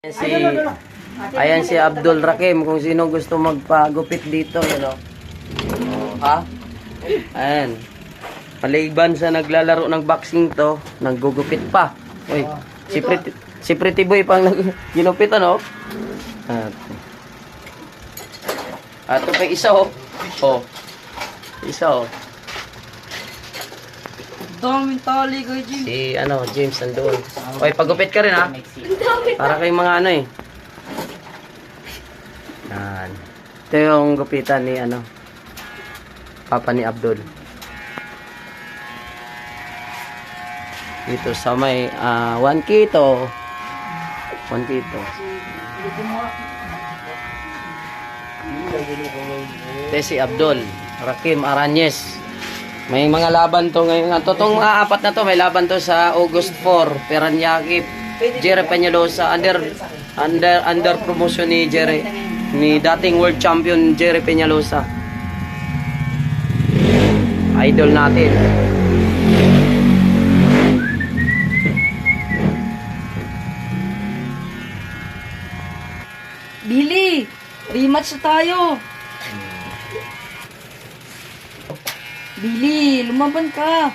Si Ayan si Abdul Rakim kung sino gusto magpagupit dito, ha? Ayan. Maliban sa naglalaro ng boxing to, naggugupit pa. Uy, si Pretty Boy pang ginupit At ito pa isa Isa Daming tali kay Jim. Si James nandoon. Uy, pagupit ka rin ha. Para kay mga Yan. Ito yung gupitan ni Papa ni Abdul. Dito sa may 1 kito. 1 kito. Ito si Abdul Rakim Arañez. May mga laban to ngayon. Totong mga apat na to, may laban to sa August 4. Peranyaki, Jerry Peñalosa, under promotion ni dating world champion Jerry Peñalosa. Idol natin. Billy, rematch na tayo. Billy, lumaban ka.